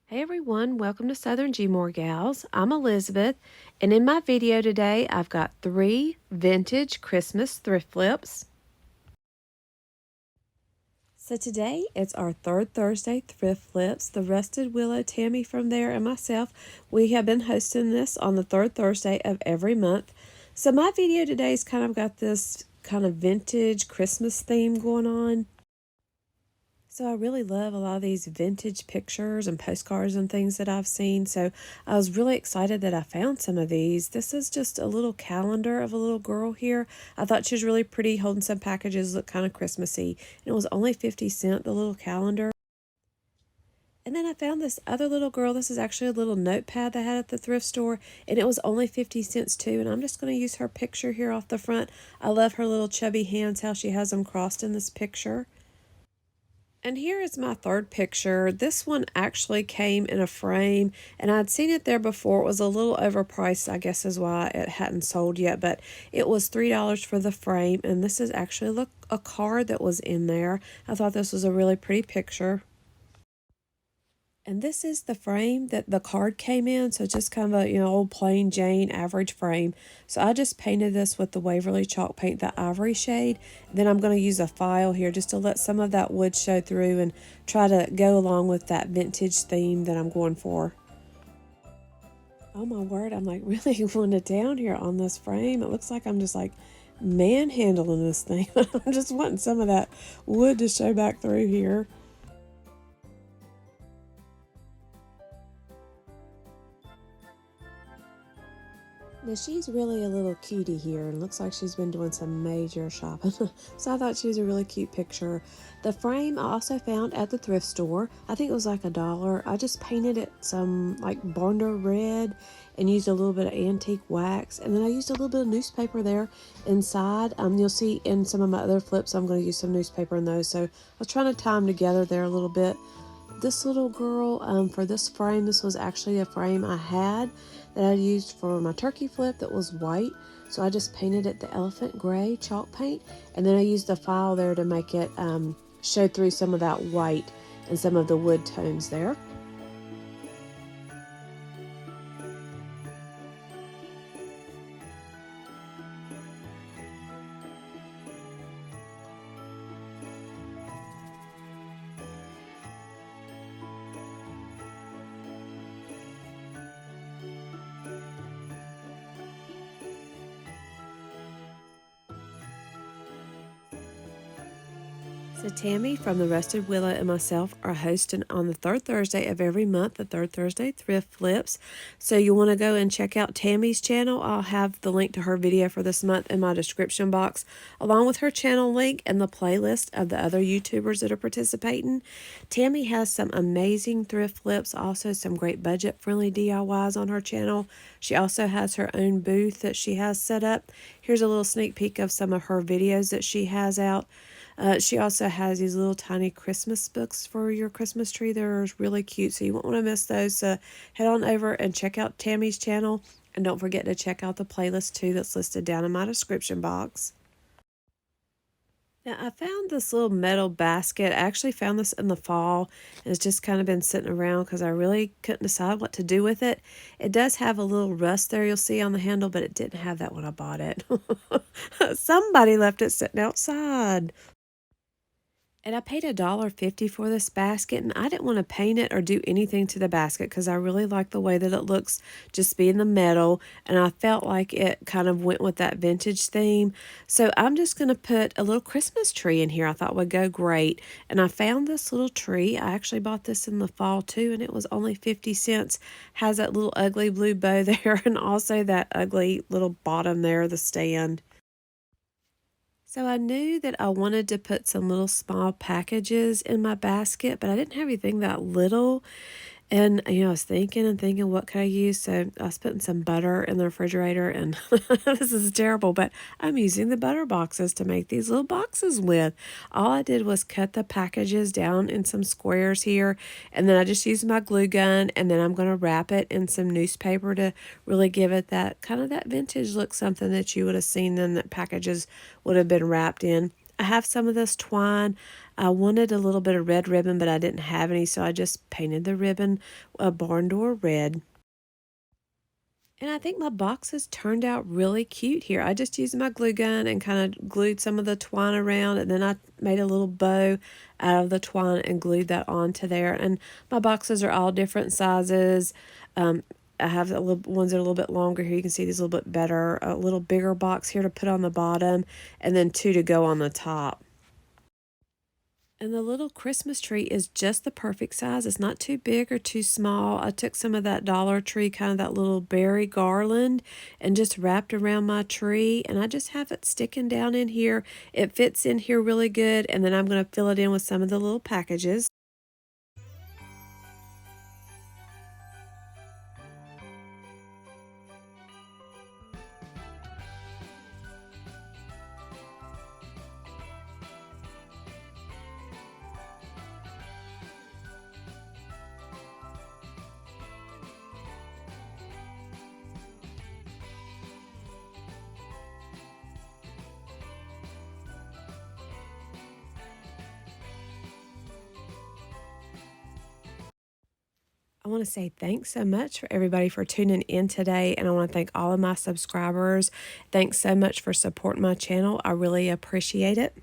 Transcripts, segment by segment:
Hey everyone, welcome to Southern Gmoregals. I'm Elizabeth, and in my video today, I've got 3 vintage Christmas thrift flips. So today, it's our third Thursday thrift flips. The Rusted Willow, Tammy from there, and myself, we have been hosting this on the third Thursday of every month. So my video today's kind of got this kind of vintage Christmas theme going on. So I really love a lot of these vintage pictures and postcards and things that I've seen. So I was really excited that I found some of these. This is just a little calendar of a little girl here. I thought she was really pretty, holding some packages, look kind of Christmassy. And it was only 50 cents, the little calendar. And then I found this other little girl. This is actually a little notepad they had at the thrift store, and it was only 50 cents too. And I'm just going to use her picture here off the front. I love her little chubby hands, how she has them crossed in this picture. And here is my third picture. This one actually came in a frame, and I'd seen it there before. It was a little overpriced, I guess is why it hadn't sold yet, but it was $3 for the frame, and this is actually a card that was in there. I thought this was a really pretty picture. And this is the frame that the card came in, so just kind of a, old plain Jane average frame. So I just painted this with the Waverly chalk paint, the ivory shade. Then I'm going to use a file here just to let some of that wood show through and try to go along with that vintage theme that I'm going for. Oh my word, I'm like really going to down here on this frame. It looks like I'm just like manhandling this thing. I'm just wanting some of that wood to show back through here. Now she's really a little cutie here and looks like she's been doing some major shopping. So I thought she was a really cute picture. The frame I also found at the thrift store. I think it was like $1. I just painted it some like Bonder red and used a little bit of antique wax. And then I used a little bit of newspaper there inside. You'll see in some of my other flips I'm going to use some newspaper in those. So I was trying to tie them together there a little bit. This little girl, for this frame, this was actually a frame I had that I used for my turkey flip that was white. So I just painted it the elephant gray chalk paint, and then I used the file there to make it show through some of that white and some of the wood tones there. So Tammy from the Rusted Willow and myself are hosting on the third Thursday of every month, the third Thursday thrift flips. So you want to go and check out Tammy's channel. I'll have the link to her video for this month in my description box, along with her channel link and the playlist of the other YouTubers that are participating. Tammy has some amazing thrift flips, also some great budget-friendly DIYs on her channel. She also has her own booth that she has set up. Here's a little sneak peek of some of her videos that she has out. She also has these little tiny Christmas books for your Christmas tree. They're really cute, so you won't want to miss those. So head on over and check out Tammy's channel. And don't forget to check out the playlist too that's listed down in my description box. Now, I found this little metal basket. I actually found this in the fall, and it's just kind of been sitting around because I really couldn't decide what to do with it. It does have a little rust there you'll see on the handle, but it didn't have that when I bought it. Somebody left it sitting outside. And I paid $1.50 for this basket, and I didn't want to paint it or do anything to the basket because I really like the way that it looks just being the metal, and I felt like it kind of went with that vintage theme. So I'm just going to put a little Christmas tree in here I thought would go great. And I found this little tree. I actually bought this in the fall too, and it was only 50 cents. Has that little ugly blue bow there and also that ugly little bottom there, the stand. So I knew that I wanted to put some little small packages in my basket, but I didn't have anything that little. And, I was thinking and thinking, what could I use? So I was putting some butter in the refrigerator, and this is terrible, but I'm using the butter boxes to make these little boxes with. All I did was cut the packages down in some squares here, and then I just used my glue gun, and then I'm going to wrap it in some newspaper to really give it that kind of that vintage look, something that you would have seen in that packages would have been wrapped in. I have some of this twine. I wanted a little bit of red ribbon, but I didn't have any, so I just painted the ribbon a barn door red. And I think my boxes turned out really cute here. I just used my glue gun and kind of glued some of the twine around, and then I made a little bow out of the twine and glued that onto there. And my boxes are all different sizes. I have the little ones that are a little bit longer here. You can see these a little bit better. A little bigger box here to put on the bottom, and then 2 to go on the top. And the little Christmas tree is just the perfect size. It's not too big or too small. I took some of that Dollar Tree, kind of that little berry garland, and just wrapped around my tree. And I just have it sticking down in here. It fits in here really good. And then I'm going to fill it in with some of the little packages. I want to say thanks so much for everybody for tuning in today, and I want to thank all of my subscribers. Thanks so much for supporting my channel. I really appreciate it.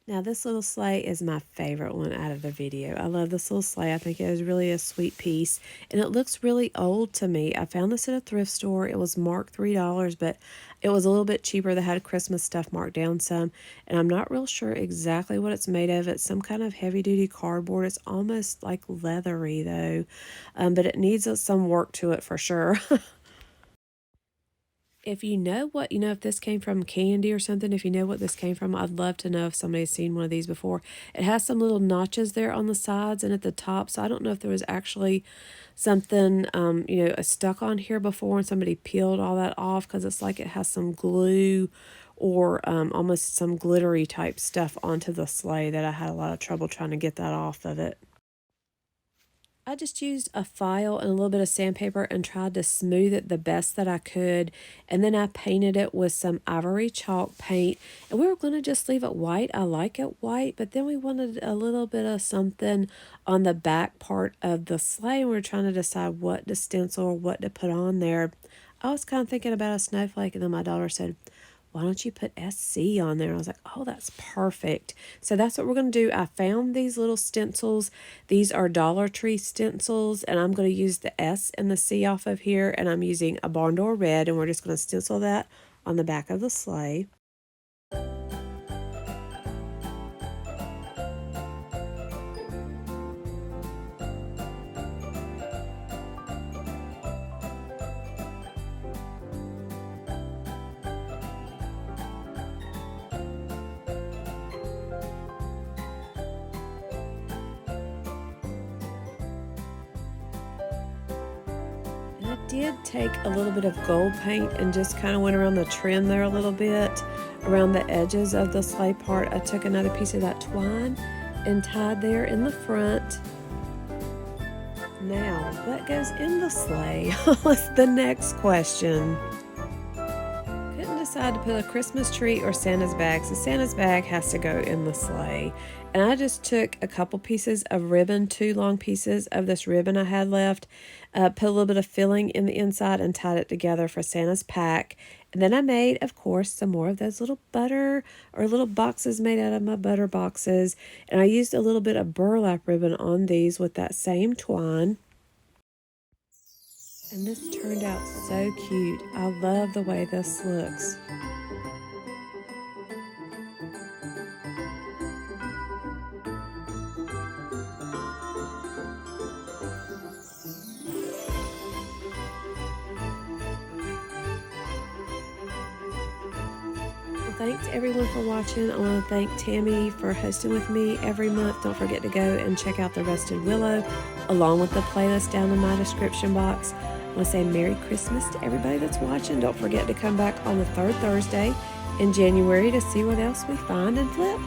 Now, this little sleigh is my favorite one out of the video. I love this little sleigh. I think it is really a sweet piece, and it looks really old to me. I found this at a thrift store. It was marked $3, but it was a little bit cheaper. They had Christmas stuff marked down some, and I'm not real sure exactly what it's made of. It's some kind of heavy-duty cardboard. It's almost like leathery, though, but it needs some work to it for sure. If you know what, if this came from candy or something, if you know what this came from, I'd love to know if somebody's seen one of these before. It has some little notches there on the sides and at the top, so I don't know if there was actually something, stuck on here before and somebody peeled all that off, because it's like it has some glue or almost some glittery type stuff onto the sleigh that I had a lot of trouble trying to get that off of it. I just used a file and a little bit of sandpaper and tried to smooth it the best that I could. And then I painted it with some ivory chalk paint. And we were going to just leave it white. I like it white, but then we wanted a little bit of something on the back part of the sleigh. And we were trying to decide what to stencil or what to put on there. I was kind of thinking about a snowflake, and then my daughter said, why don't you put SC on there? I was like, oh, that's perfect. So that's what we're going to do. I found these little stencils. These are Dollar Tree stencils, and I'm going to use the S and the C off of here, and I'm using a barn door red, and we're just going to stencil that on the back of the sleigh. I did take a little bit of gold paint and just kind of went around the trim there a little bit, around the edges of the sleigh part. I took another piece of that twine and tied there in the front. Now, what goes in the sleigh? That's the next question. Couldn't decide to put a Christmas tree or Santa's bag, so Santa's bag has to go in the sleigh. And I just took a couple pieces of ribbon, 2 long pieces of this ribbon I had left, put a little bit of filling in the inside and tied it together for Santa's pack. And then I made, of course, some more of those little butter or little boxes made out of my butter boxes. And I used a little bit of burlap ribbon on these with that same twine. And this turned out so cute. I love the way this looks. Thanks everyone for watching. I want to thank Tammy for hosting with me every month. Don't forget to go and check out the Rusted Willow along with the playlist down in my description box. I want to say Merry Christmas to everybody that's watching. Don't forget to come back on the 3rd Thursday in January to see what else we find and flip.